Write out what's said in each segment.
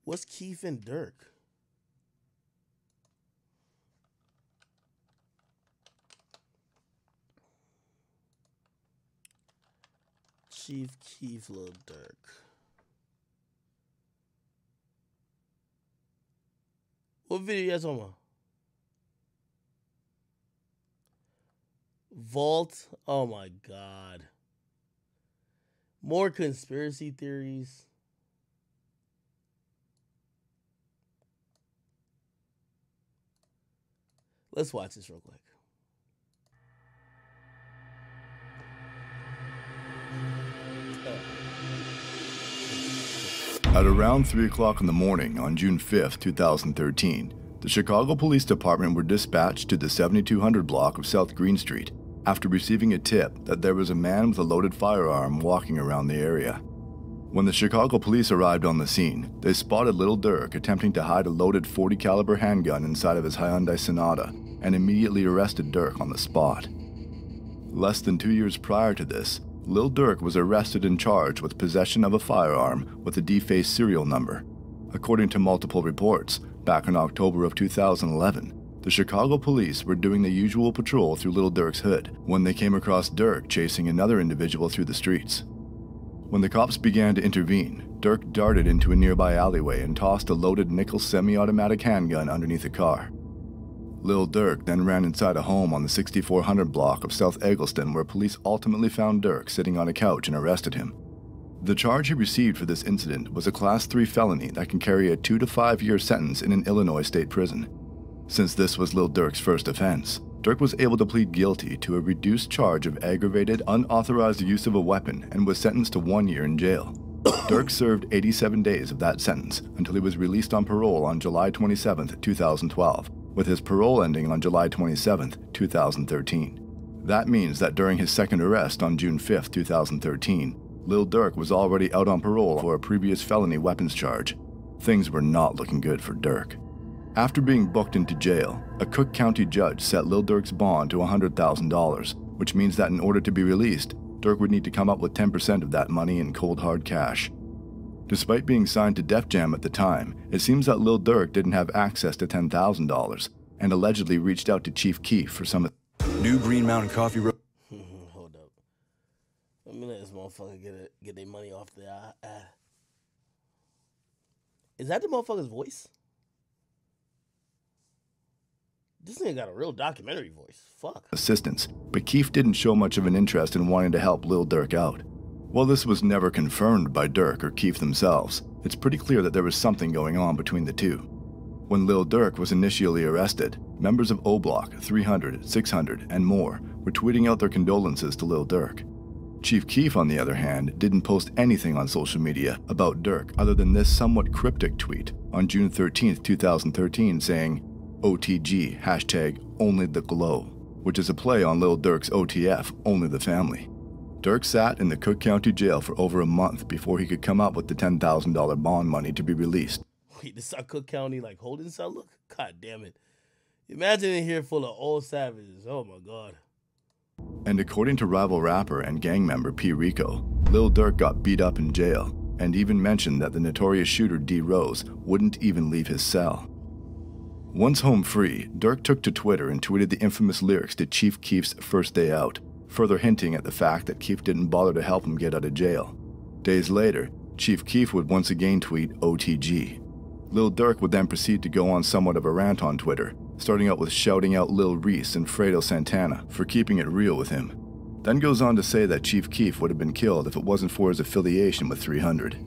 What's Keef and Durk? Chief Keef, Lil Durk. What video you guys talking about? Vault? Oh my god. More conspiracy theories. Let's watch this real quick. At around 3 o'clock in the morning on June 5, 2013, the Chicago Police Department were dispatched to the 7200 block of South Green Street after receiving a tip that there was a man with a loaded firearm walking around the area. When the Chicago police arrived on the scene, they spotted Lil Durk attempting to hide a loaded .40 caliber handgun inside of his Hyundai Sonata and immediately arrested Durk on the spot. Less than 2 years prior to this, Lil Durk was arrested and charged with possession of a firearm with a defaced serial number. According to multiple reports, back in October of 2011, the Chicago police were doing the usual patrol through Lil Durk's hood when they came across Durk chasing another individual through the streets. When the cops began to intervene, Durk darted into a nearby alleyway and tossed a loaded nickel semi-automatic handgun underneath a car. Lil Durk then ran inside a home on the 6400 block of South Eggleston where police ultimately found Durk sitting on a couch and arrested him. The charge he received for this incident was a Class 3 felony that can carry a 2 to 5 year sentence in an Illinois state prison. Since this was Lil Durk's first offense, Durk was able to plead guilty to a reduced charge of aggravated, unauthorized use of a weapon and was sentenced to 1 year in jail. Durk served 87 days of that sentence until he was released on parole on July 27, 2012, with his parole ending on July 27, 2013. That means that during his second arrest on June 5, 2013, Lil Durk was already out on parole for a previous felony weapons charge. Things were not looking good for Durk. After being booked into jail, a Cook County judge set Lil Durk's bond to $100,000, which means that in order to be released, Durk would need to come up with 10% of that money in cold hard cash. Despite being signed to Def Jam at the time, it seems that Lil Durk didn't have access to $10,000 and allegedly reached out to Chief Keef for some new Green Mountain Coffee. Hold up. Let me let this motherfucker get their money off the Is that the motherfucker's voice? This nigga got a real documentary voice. Fuck. Assistance, but Keef didn't show much of an interest in wanting to help Lil Durk out. While this was never confirmed by Durk or Keef themselves, it's pretty clear that there was something going on between the two. When Lil Durk was initially arrested, members of O Block, 300, 600, and more were tweeting out their condolences to Lil Durk. Chief Keef, on the other hand, didn't post anything on social media about Durk other than this somewhat cryptic tweet on June 13, 2013 saying, OTG, hashtag only the glow, which is a play on Lil Durk's OTF, only the family. Durk sat in the Cook County jail for over a month before he could come up with the $10,000 bond money to be released. Wait, this is our Cook County like holding cell look? God damn it. Imagine in here full of old savages. Oh my god. And according to rival rapper and gang member P. Rico, Lil Durk got beat up in jail and even mentioned that the notorious shooter D. Rose wouldn't even leave his cell. Once home free, Durk took to Twitter and tweeted the infamous lyrics to Chief Keef's First Day Out, further hinting at the fact that Keef didn't bother to help him get out of jail. Days later, Chief Keef would once again tweet OTG. Lil Durk would then proceed to go on somewhat of a rant on Twitter, starting out with shouting out Lil Reese and Fredo Santana for keeping it real with him. Then goes on to say that Chief Keef would have been killed if it wasn't for his affiliation with 300.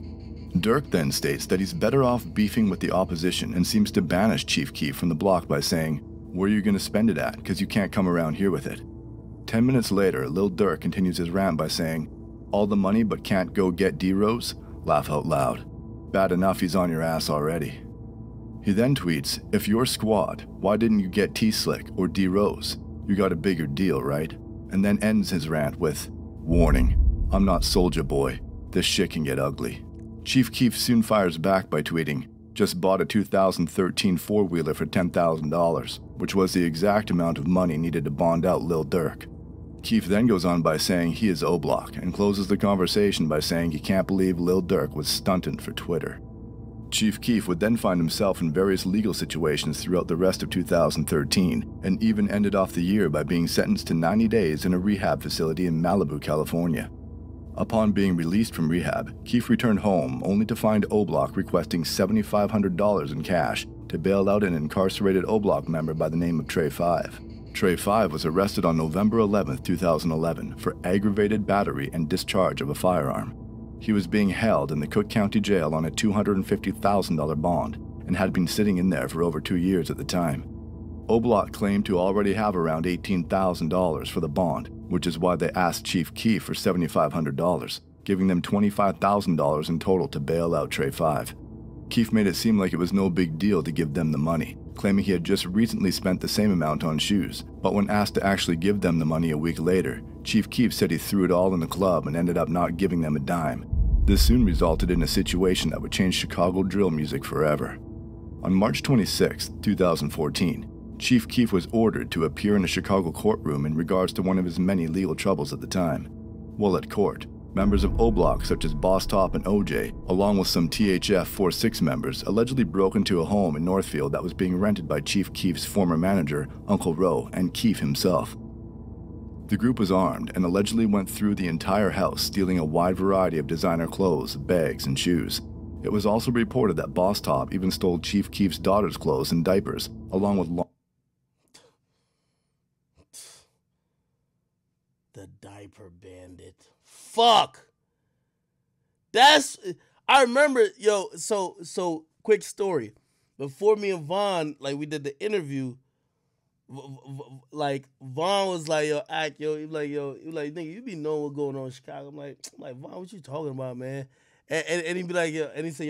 Durk then states that he's better off beefing with the opposition and seems to banish Chief Keef from the block by saying, "Where are you going to spend it at? Because you can't come around here with it." 10 minutes later, Lil Durk continues his rant by saying, "All the money but can't go get D-Rose? Laugh out loud. Bad enough he's on your ass already." He then tweets, "If you're squad, why didn't you get T-Slick or D-Rose? You got a bigger deal, right?" And then ends his rant with, "Warning, I'm not Soulja Boy. This shit can get ugly." Chief Keef soon fires back by tweeting, "Just bought a 2013 four-wheeler for $10,000, which was the exact amount of money needed to bond out Lil Durk." Keef then goes on by saying he is O-Block and closes the conversation by saying he can't believe Lil Durk was stunting for Twitter. Chief Keef would then find himself in various legal situations throughout the rest of 2013, and even ended off the year by being sentenced to 90 days in a rehab facility in Malibu, California. Upon being released from rehab, Keef returned home only to find O-Block requesting $7,500 in cash to bail out an incarcerated O-Block member by the name of Trey 5. Trey 5 was arrested on November 11, 2011 for aggravated battery and discharge of a firearm. He was being held in the Cook County Jail on a $250,000 bond and had been sitting in there for over 2 years at the time. O-Block claimed to already have around $18,000 for the bond, which is why they asked Chief Keef for $7,500, giving them $25,000 in total to bail out Trey 5. Keef made it seem like it was no big deal to give them the money, claiming he had just recently spent the same amount on shoes, but when asked to actually give them the money a week later, Chief Keef said he threw it all in the club and ended up not giving them a dime. This soon resulted in a situation that would change Chicago drill music forever. On March 26, 2014, Chief Keef was ordered to appear in a Chicago courtroom in regards to one of his many legal troubles at the time. While at court, members of O-Block such as Boss Top and OJ, along with some THF 4-6 members, allegedly broke into a home in Northfield that was being rented by Chief Keef's former manager, Uncle Ro, and Keef himself. The group was armed and allegedly went through the entire house, stealing a wide variety of designer clothes, bags, and shoes. It was also reported that Boss Top even stole Chief Keef's daughter's clothes and diapers, along with the diaper bandit. Fuck. I remember, yo, so quick story. Before me and Vaughn, like, we did the interview, like, Vaughn was like, yo, he was like, nigga, you be knowing what's going on in Chicago. I'm like, Vaughn, what you talking about, man? And he'd be like, yo, and he said,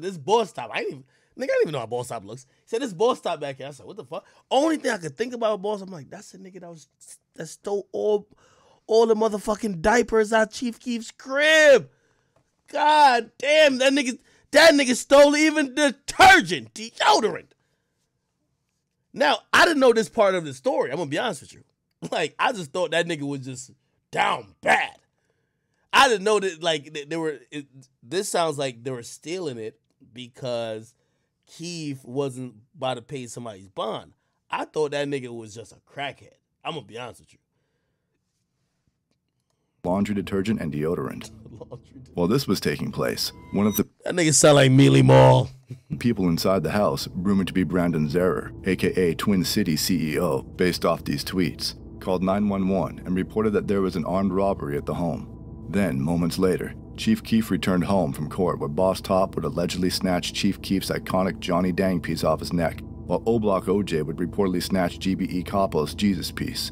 this Boss Top. I didn't even know how Boss Top looks. He said, this Boss Top back here. I said, what the fuck? Only thing I could think about Boss, I'm like, that's the nigga that stole all the motherfucking diapers out Chief Keef's crib. God damn, that nigga stole even detergent, deodorant. Now, I didn't know this part of the story. I'm gonna be honest with you. Like, I just thought that nigga was just down bad. I didn't know that, like, this sounds like they were stealing it because Keef wasn't about to pay somebody's bond. I thought that nigga was just a crackhead. I'm gonna be honest with you. Laundry detergent and deodorant. While this was taking place, one of the that nigga sound like Mealy Mall. people inside the house, rumored to be Brandon Zerer, aka Twin City CEO, based off these tweets, called 911 and reported that there was an armed robbery at the home. Then, moments later, Chief Keef returned home from court where Boss Top would allegedly snatch Chief Keef's iconic Johnny Dang piece off his neck, while O-Block OJ would reportedly snatch GBE Capo's Jesus piece.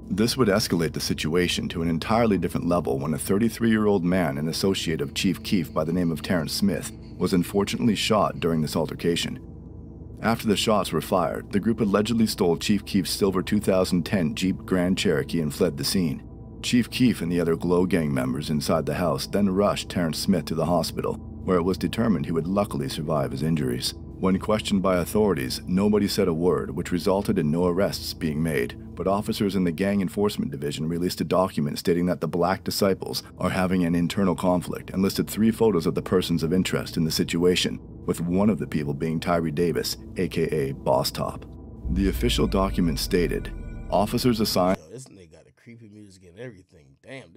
This would escalate the situation to an entirely different level when a 33-year-old man and associate of Chief Keef by the name of Terrence Smith was unfortunately shot during this altercation. After the shots were fired, the group allegedly stole Chief Keef's silver 2010 Jeep Grand Cherokee and fled the scene. Chief Keef and the other Glow Gang members inside the house then rushed Terrence Smith to the hospital, where it was determined he would luckily survive his injuries. When questioned by authorities, nobody said a word, which resulted in no arrests being made, but officers in the Gang Enforcement Division released a document stating that the Black Disciples are having an internal conflict and listed 3 photos of the persons of interest in the situation, with one of the people being Tyree Davis, aka Boss Top. The official document stated, officers assigned... Yo, this nigga got the creepy music and everything. Damn,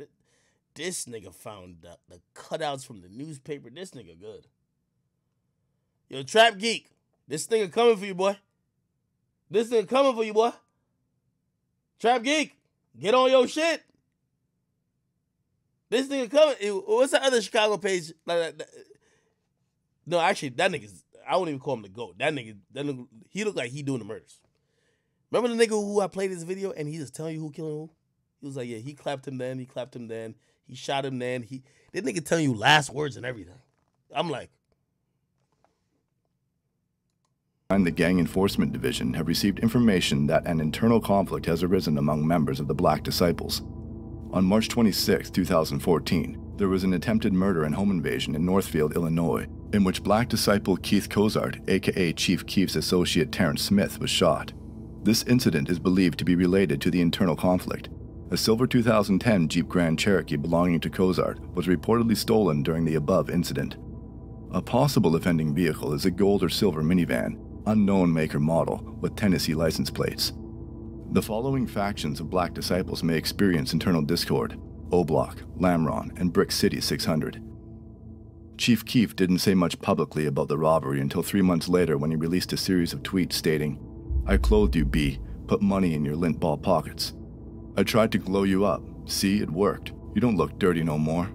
this nigga found the cutouts from the newspaper. This nigga good. Yo, Trap Geek, this nigga coming for you, boy. This nigga coming for you, boy. Trap Geek, get on your shit. This nigga coming. What's the other Chicago page? No, actually, that nigga's, I won't even call him the GOAT. That nigga, he looked like he doing the murders. Remember the nigga who I played this video and he just telling you who killing who? He was like, yeah, he clapped him then, he shot him then. This nigga telling you last words and everything. I'm like, and the Gang Enforcement Division have received information that an internal conflict has arisen among members of the Black Disciples. On March 26, 2014, there was an attempted murder and home invasion in Northfield, Illinois, in which Black Disciple Keith Cozart, aka Chief Keef's associate Terrence Smith, was shot. This incident is believed to be related to the internal conflict. A silver 2010 Jeep Grand Cherokee belonging to Cozart was reportedly stolen during the above incident. A possible offending vehicle is a gold or silver minivan, unknown make or model, with Tennessee license plates. The following factions of Black Disciples may experience internal discord: O-Block, Lamron, and Brick City 600. Chief Keef didn't say much publicly about the robbery until 3 months later when he released a series of tweets stating, "I clothed you, B, put money in your lint ball pockets. I tried to glow you up. See, it worked. You don't look dirty no more.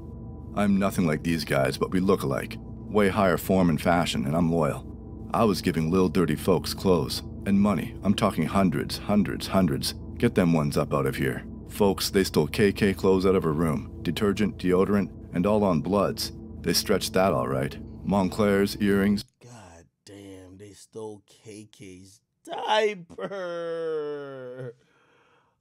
I'm nothing like these guys, but we look alike. Way higher form and fashion, and I'm loyal. I was giving lil dirty folks clothes. And money. I'm talking hundreds, hundreds, hundreds. Get them ones up out of here. Folks, they stole KK clothes out of her room. Detergent, deodorant, and all on Bloods. They stretched that all right. Montclair's, earrings." God damn, they stole KK's diaper.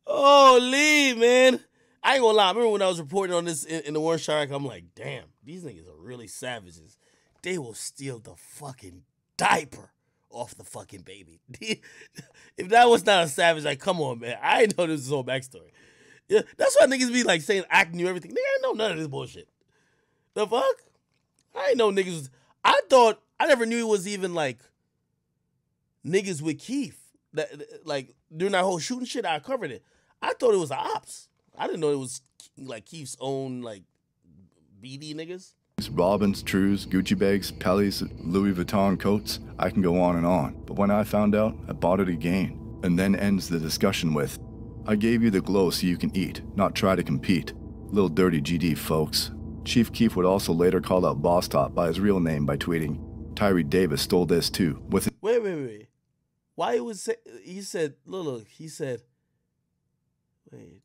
Holy, man. I ain't gonna lie. I remember when I was reporting on this in the Warren Shark, I'm like, damn, these niggas are really savages. They will steal the fucking diaper off the fucking baby. If that was not a savage, like, come on, man. I didn't know this was whole backstory. Yeah, that's why niggas be like saying Act knew everything. Nigga, I didn't know none of this bullshit. The fuck? I didn't know niggas was, I never knew it was even like niggas with Keef. That, like, during that whole shooting shit, I covered it. I thought it was ops. I didn't know it was like Keef's own like BD niggas. Robins, Trues, Gucci bags, Pellies, Louis Vuitton coats, I can go on and on. But when I found out, I bought it again. And then ends the discussion with, "I gave you the glow so you can eat, not try to compete. Lil dirty GD, folks." Chief Keef would also later call out Boss Top by his real name by tweeting, "Tyree Davis stole this too." With Wait. Why he was say, he said, look, he said, wait.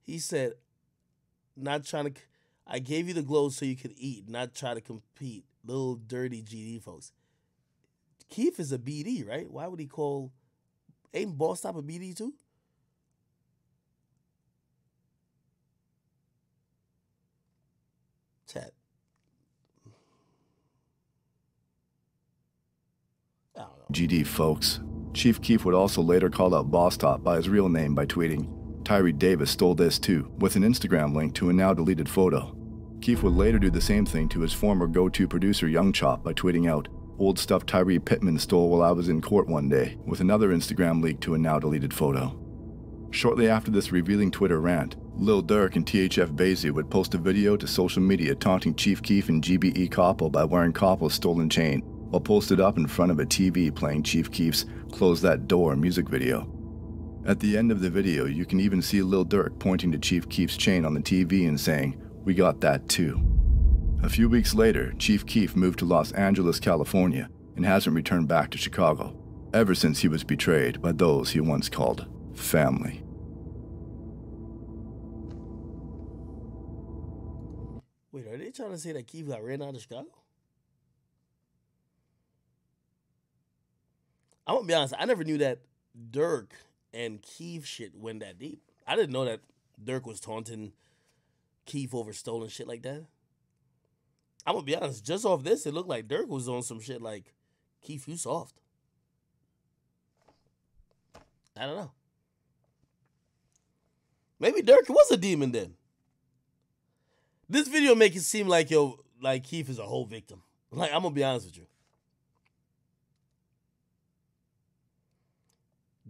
He said, not trying to, I gave you the glow so you could eat, not try to compete. Little dirty GD folks. Keef is a BD, right? Why would he call, ain't Boss Top a BD too? Chat. I don't know. GD, folks. Chief Keef would also later call out Boss Top by his real name by tweeting, "Tyree Davis stole this too," with an Instagram link to a now deleted photo. Keef would later do the same thing to his former go-to producer Young Chop by tweeting out, "Old stuff Tyree Pittman stole while I was in court one day," with another Instagram leak to a now deleted photo. Shortly after this revealing Twitter rant, Lil Durk and THF Basie would post a video to social media taunting Chief Keef and GBE Koppel by wearing Koppel's stolen chain, while posted up in front of a TV playing Chief Keef's "Close That Door" music video. At the end of the video, you can even see Lil Durk pointing to Chief Keef's chain on the TV and saying, "We got that too." A few weeks later, Chief Keef moved to Los Angeles, California, and hasn't returned back to Chicago, ever since he was betrayed by those he once called family. Wait, are they trying to say that Keef got ran out of Chicago? I'm gonna be honest, I never knew that Durk and Keef shit went that deep. I didn't know that Durk was taunting Keef over stolen shit like that. I'm gonna be honest, just off this, it looked like Durk was on some shit like, "Keef, you soft." I don't know. Maybe Durk was a demon then. This video make it seem like, yo, like Keef is a whole victim. Like, I'm gonna be honest with you.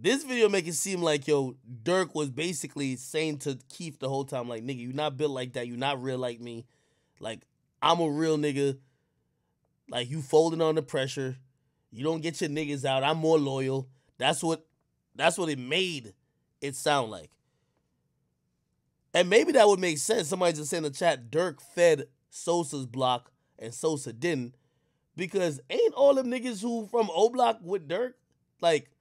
This video make it seem like, yo, Durk was basically saying to Keef the whole time, like, "Nigga, you not built like that. You not real like me. Like, I'm a real nigga. Like, you folding on the pressure. You don't get your niggas out. I'm more loyal." That's what it made it sound like. And maybe that would make sense. Somebody just said in the chat, Durk fed Sosa's block and Sosa didn't. Because ain't all them niggas who from O Block with Durk? Like,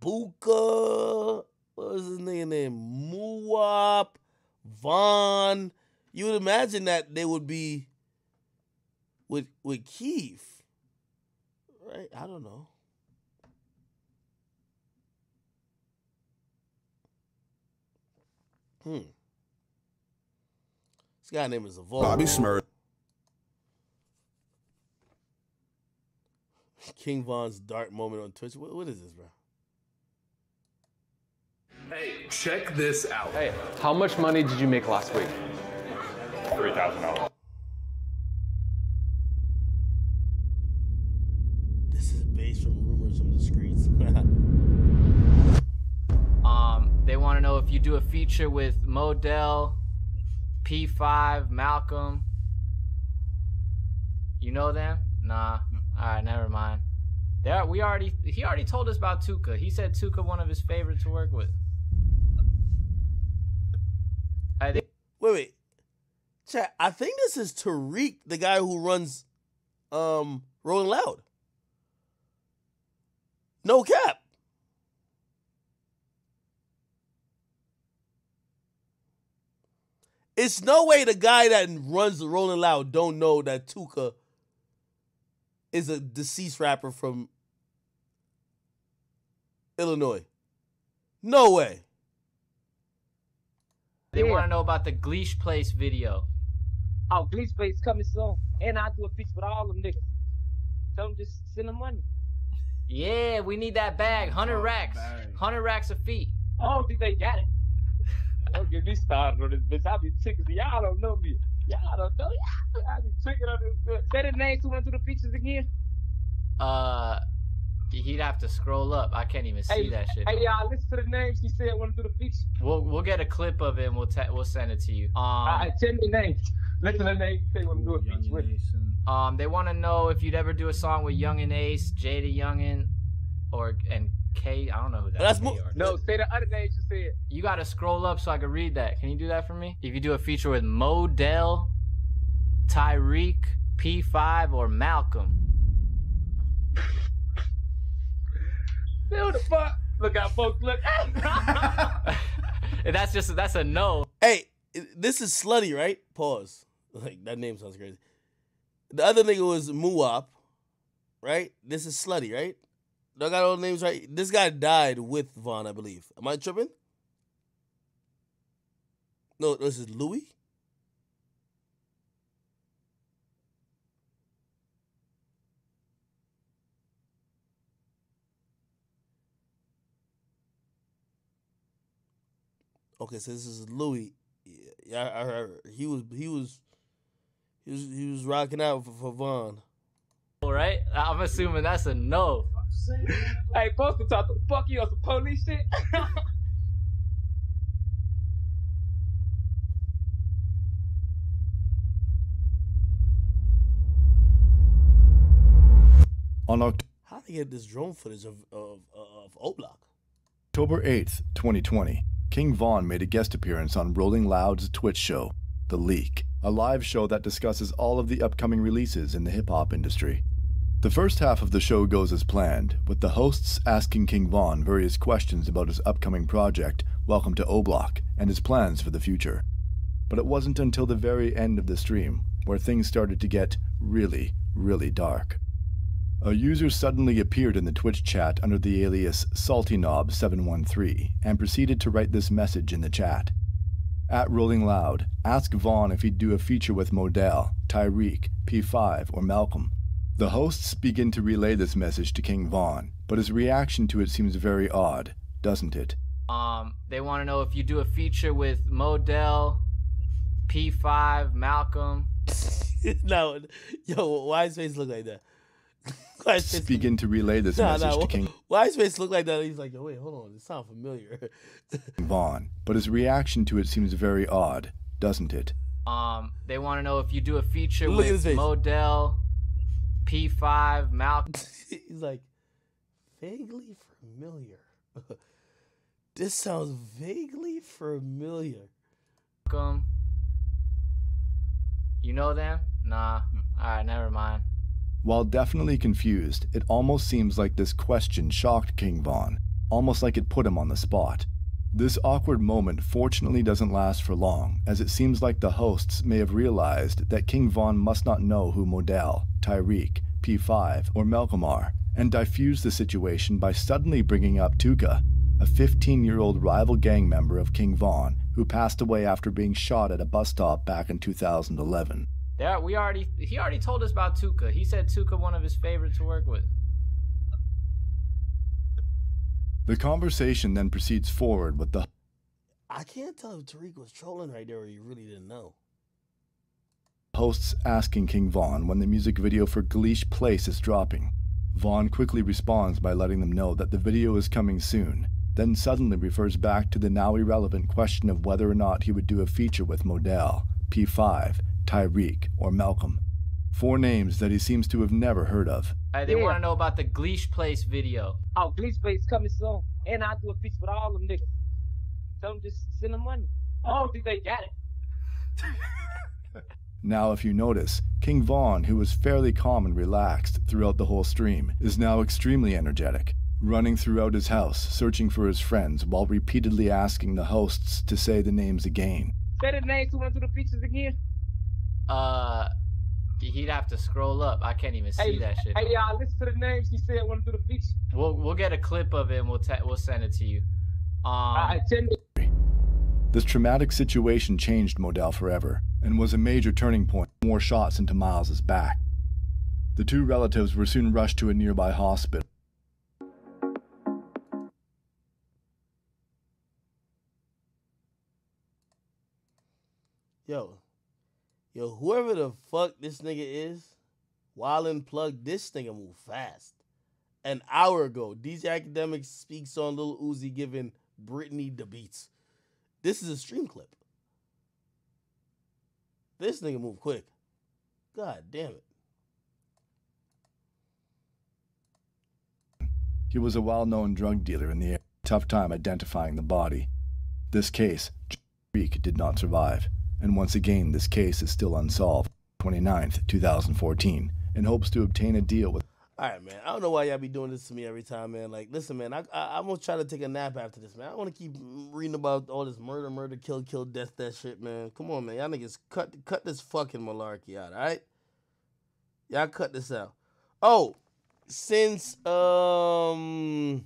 Buka, what was his name? Muwap, Vaughn. You would imagine that they would be with Keef. Right? I don't know. This guy name is Evolve. Bobby Smurf. King Von's dark moment on Twitch. What is this, bro? Hey, check this out. Hey, how much money did you make last week? $3,000. if you do a feature with Modell, P5, Malcolm. You know them? Nah. All right, never mind. He already told us about Tuka. He said Tuka one of his favorites to work with. Wait. Chat, I think this is Tariq, the guy who runs Rolling Loud. No cap. It's no way the guy that runs the Rolling Loud don't know that Tuka is a deceased rapper from Illinois. No way. They want to know about the Gleesh Place video. Oh, Gleesh Place coming soon. And I do a feature with all them niggas. Tell them just send them money. Yeah, we need that bag. 100 racks. 100 racks a feet. Oh, think they got it. Don't get me started on this bitch. I be ticking. Y'all don't know me. Y'all don't know. I be tricking on this. Say the names who went through the features again. He'd have to scroll up. I can't even see that shit. Hey, y'all, listen to the names he said went through the features. We'll get a clip of it and we'll send it to you. Alright, tell me the names. Listen to the names he said want to do a feature with. They want to know if you'd ever do a song with Young and Ace, Jada Youngin, and K. I don't know who that is. No, say the other names you said. You gotta scroll up so I can read that. Can you do that for me? If you do a feature with Modell, Tyreek, P5, or Malcolm. What the fuck? Look out, folks. Look. That's a no. Hey, this is Slutty, right? Pause. Like, that name sounds crazy. The other nigga was Muwap, right? This is Slutty, right? Do I got all the names right? This guy died with Vaughn, I believe. Am I tripping? No, this is Louis. Okay, so this is Louis. Yeah, I heard he was rocking out for Vaughn. All right, I'm assuming that's a no. Hey, folks can talk the fuck you on some police shit. How they get this drone footage of O-Block? October 8th, 2020, King Von made a guest appearance on Rolling Loud's Twitch show, The Leak, a live show that discusses all of the upcoming releases in the hip-hop industry. The first half of the show goes as planned, with the hosts asking King Von various questions about his upcoming project, Welcome to O-Block, and his plans for the future. But it wasn't until the very end of the stream where things started to get really, really dark. A user suddenly appeared in the Twitch chat under the alias SaltyKnob713 and proceeded to write this message in the chat. At Rolling Loud, ask Vaughn if he'd do a feature with Modell, Tyreek, P5, or Malcolm. The hosts begin to relay this message to King Von, but his reaction to it seems very odd, doesn't it? They want to know if you do a feature with Modell, P5, Malcolm. No, yo, why his face look like that? Begin to relay this message to King. Why his face look like that? He's like, yo, wait, hold on, it sounds familiar. Vaughn, but his reaction to it seems very odd, doesn't it? They want to know if you do a feature with Modell, P5, Malcolm. He's like, vaguely familiar. This sounds vaguely familiar. Malcolm. You know them? Nah. Alright, never mind. While definitely confused, it almost seems like this question shocked King Von, almost like it put him on the spot. This awkward moment fortunately doesn't last for long, as it seems like the hosts may have realized that King Von must not know who Modell, Tyreek, P5, or Malcolm are, and diffuse the situation by suddenly bringing up Tuka, a 15-year-old rival gang member of King Von who passed away after being shot at a bus stop back in 2011. He already told us about Tuka. He said Tuka one of his favorites to work with. The conversation then proceeds forward with the I can't tell if Tariq was trolling right there or he really didn't know. Hosts asking King Von when the music video for Gleesh Place is dropping. Von quickly responds by letting them know that the video is coming soon, then suddenly refers back to the now irrelevant question of whether or not he would do a feature with Modell, P5, Tyreek, or Malcolm. 4 names that he seems to have never heard of. They want to know about the Gleesh Place video. Oh, Gleesh Place coming soon. And I do a feature with all them niggas. Tell them just send them money. I don't think they got it. Now, if you notice, King Vaughn, who was fairly calm and relaxed throughout the whole stream, is now extremely energetic, running throughout his house, searching for his friends, while repeatedly asking the hosts to say the names again. Say the names who went through the features again. He'd have to scroll up. I can't even see that shit. Hey, y'all, listen to the names he said went through the features. We'll get a clip of it and we'll send it to you. This traumatic situation changed Modell forever, and was a major turning point, more shots into Miles's back. The 2 relatives were soon rushed to a nearby hospital. Yo, whoever the fuck this nigga is, Wildin plugged this nigga move fast. An hour ago, DJ Akademiks speaks on Lil Uzi giving Britney the beats. This is a stream clip. This nigga move quick. God damn it. He was a well-known drug dealer in the area. Tough time identifying the body. This case, Tyreek did not survive, and once again this case is still unsolved. 29th, 2014, and hopes to obtain a deal with... Alright, man, I don't know why y'all be doing this to me every time, man. Like, listen, man, I'm gonna try to take a nap after this, man. I want to keep reading about all this murder, kill, death, that shit, man. Come on, man. Y'all niggas cut this fucking malarkey out, alright? Y'all cut this out. Oh, since, I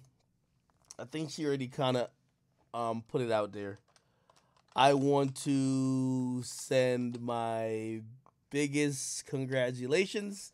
think she already kind of, put it out there. I want to send my biggest congratulations